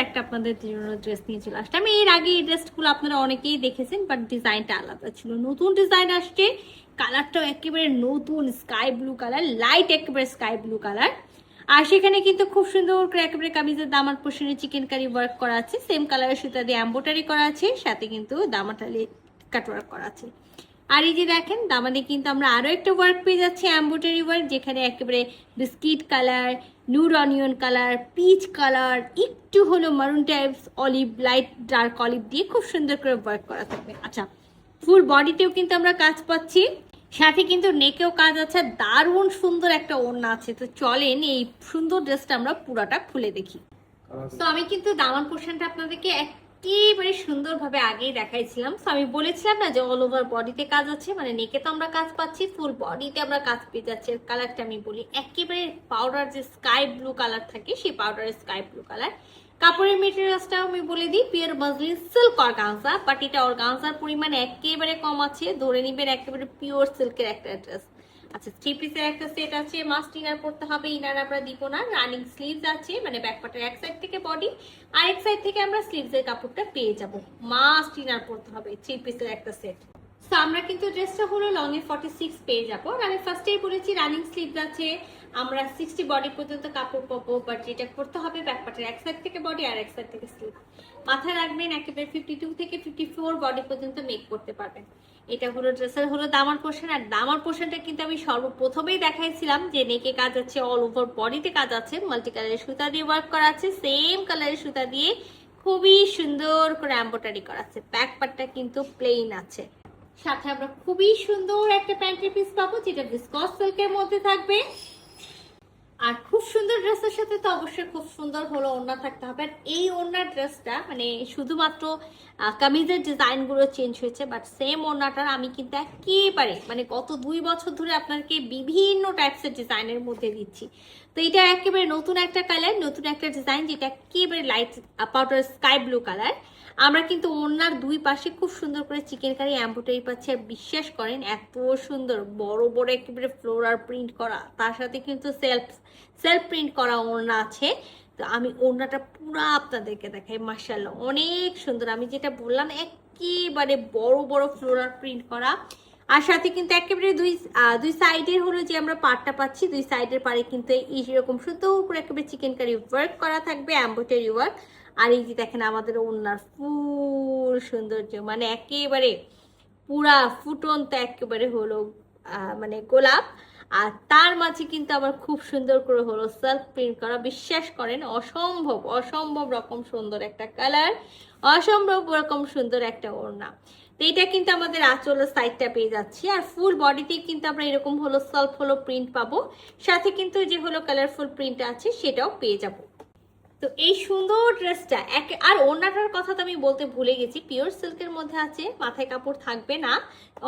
একটা আপনাদের জন্য ড্রেস নিয়ে চলে আসলাম। আমি এর আগে এই ড্রেসগুলো আপনারা অনেকেই দেখেছেন, বাট ডিজাইনটা আলাদা ছিল। নতুন ডিজাইন আসছে, কালারটাও একেবারে নতুন স্কাই ব্লু কালার, লাইট একেবারে স্কাই ব্লু কালার। আর সেখানে কিন্তু খুব সুন্দর করে একেবারে কামিজের দামার পোর্শনে চিকেন কারি ওয়ার্ক করা আছে, সেম কালারের সুতা দিয়ে এমব্রয়ডারি করা আছে, সাথে কিন্তু দামাটালি কাট ওয়ার্ক করা আছে। আর এই যে দেখেন দামানে কিন্তু আমরা আরো একটা ওয়ার্ক পেয়ে যাচ্ছি, এমব্রয়ডারি ওয়ার্ক, যেখানে একেবারে biscuit colour, nude onion colour, peach colour, একটু হলো মারুন types, olive, light dark olive দিয়ে খুব সুন্দর করে ওয়ার্ক করা থাকবে। আচ্ছা, ফুল বডিতেও কিন্তু আমরা কাজ পাচ্ছি, সাথে কিন্তু নেকেও কাজ আছে, দারুণ সুন্দর একটা ওড়না আছে। তো চলেন এই সুন্দর ড্রেসটা আমরা পুরাটা খুলে দেখি। তো আমি কিন্তু দামান পোর্শনটা আপনাদেরকে একেবারে সুন্দরভাবে আগেই দেখাইছিলাম। তো আমি বলেছিলাম না যে অল ওভার বডিতে কাজ আছে, মানে নেকে তো আমরা কাজ পাচ্ছি, ফুল বডিতে আমরা কাজ পেয়ে যাচ্ছি। কালারটা আমি বলি একেবারে পাউডার যে স্কাই ব্লু কালার থাকে, সেই পাউডারের স্কাই ব্লু কালার। কাপড়ের মেটেরিয়ালসটাও আমি বলে দিই, pure muslin silk organza, but এটা অর্গানজার পরিমাণ একেবারে কম আছে, ধরে নিবেন একেবারে পিওর সিল্কের একটা ড্রেস। আচ্ছা, থ্রি পিসের একটা সেট আছে, মাস্ট ইনার পড়তে হবে, ইনার আমরা দিব না। রানিং স্লিভস আছে, মানে ব্যাক পার্টের এক সাইড থেকে বডি আর এক সাইড থেকে আমরা স্লিভসের কাপড়টা পেয়ে যাব। মাস্ট ইনার পড়তে হবে, থ্রি পিসের একটা সেট। তো আমরা কিন্তু ড্রেসটা হলো লং এ 46 পেয়ে যাবো। আর আমি ফার্স্টেই বলেছি রানিং স্লিভস আছে, আমরা 60 বডি পর্যন্ত কাপড় পাবো, বাট যেটা করতে হবে ব্যাক পার্টের এক সাইড থেকে বডি আর এক সাইড থেকে স্লিভ। মাথায় রাখবেন একেবারে 52 থেকে 54 বডি পর্যন্ত মেক করতে পারবেন। এটা হলো ড্রেসের হলো দামার পোর্শন। আর দামার পোর্শনটা কিন্তু আমি সর্বপ্রথমেই দেখাইছিলাম যে নেকে কাজ আছে, অল ওভার বডিতে কাজ আছে, মাল্টি কালারের সুতা দিয়ে ওয়ার্ক করা আছে, সেম কালারের সুতা দিয়ে খুবই সুন্দর করে এমব্রয়ডারি করা আছে। ব্যাক পার্টটা কিন্তু প্লেন আছে, সাথে আমরা খুবই সুন্দর একটা প্যান্টি পিস পাবো, যেটা ভিসকস সিল্কের মধ্যে থাকবে। আর খুব সুন্দর ড্রেসের সাথে তো অবশ্যই খুব সুন্দর হলো ওড়না থাকতে হবে। আর এই ওড়নার ড্রেসটা মানে শুধুমাত্র কামিজের ডিজাইনগুলো চেঞ্জ হয়েছে, বাট সেম ওড়নাটার আমি কিন্তু একেবারে মানে গত 2 বছর ধরে আপনাকে বিভিন্ন টাইপসের ডিজাইনের মধ্যে দিচ্ছি। তো এটা একেবারে নতুন একটা কালার, নতুন একটা ডিজাইন, যেটা একেবারে light powder sky blue colour. আমরা কিন্তু ওড়নার দুই পাশে খুব সুন্দর করে চিকেন কারি এমব্রয়ডারি পাচ্ছি। আর বিশ্বাস করেন এত সুন্দর বড় বড় একেবারে ফ্লোরাল প্রিন্ট করা, তার সাথে কিন্তু সেলফ প্রিন্ট করা ওড়না আছে। তো আমি ওড়নাটা পুরো আপনাদেরকে দেখাই, মাশাআল্লাহ অনেক সুন্দর। আমি যেটা বললাম একেবারে বড় বড় ফ্লোরাল প্রিন্ট করা, আর সাথে কিন্তু একেবারে দুই সাইডের হলো যে আমরা পাড়টা পাচ্ছি, দুই সাইডের পাড়ে কিন্তু এইরকম সুন্দর করে একেবারে চিকেন কারি ওয়ার্ক করা থাকবে, এমব্রয়ডারি ওয়ার্ক। আর এই যে দেখেন আমাদের ওড়নার ফুল সৌন্দর্য, মানে একেবারে পুরা ফুটন্ত একেবারে হলো মানে গোলাপ। আর তার মাঝে কিন্তু আবার খুব সুন্দর করে হলো সেলফ প্রিন্ট করা। বিশ্বাস করেন অসম্ভব অসম্ভব রকম সুন্দর একটা কালার, অসম্ভব রকম সুন্দর একটা ওড়না। তো এটা কিন্তু আমাদের আঁচলের সাইডটা পেয়ে যাচ্ছি। আর ফুল বডিতে কিন্তু আমরা এরকম হলো সেলফ হলো প্রিন্ট পাবো, সাথে কিন্তু যে হলো কালারফুল প্রিন্ট আছে সেটাও পেয়ে যাবো। তো এই সুন্দর ড্রেসটা আর ওড়নাটার কথা তো আমি বলতে ভুলে গেছি, পিওর সিল্কের মধ্যে আছে, মাথায় কাপড় থাকবে না।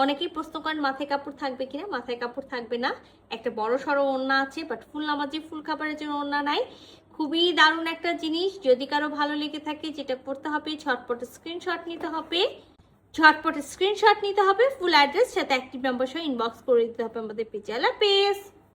অনেকেই প্রশ্ন করেন মাথায় কাপড় থাকবে কিনা, মাথায় কাপড় থাকবে না। একটা বড় সড়ো ওড়না আছে, বাট ফুল নামাজে ফুল খাবারের জন্য ওড়না নাই। খুবই দারুণ একটা জিনিস, যদি কারো ভালো লেগে থাকে যেটা করতে হবে ঝটপট স্ক্রিনশট নিতে হবে, ফুল অ্যাড্রেস সাথে অ্যাক্টিভ নাম্বার সহ ইনবক্স করে দিতে হবে আমাদের পেজে। আল্লাহ হাফেজ।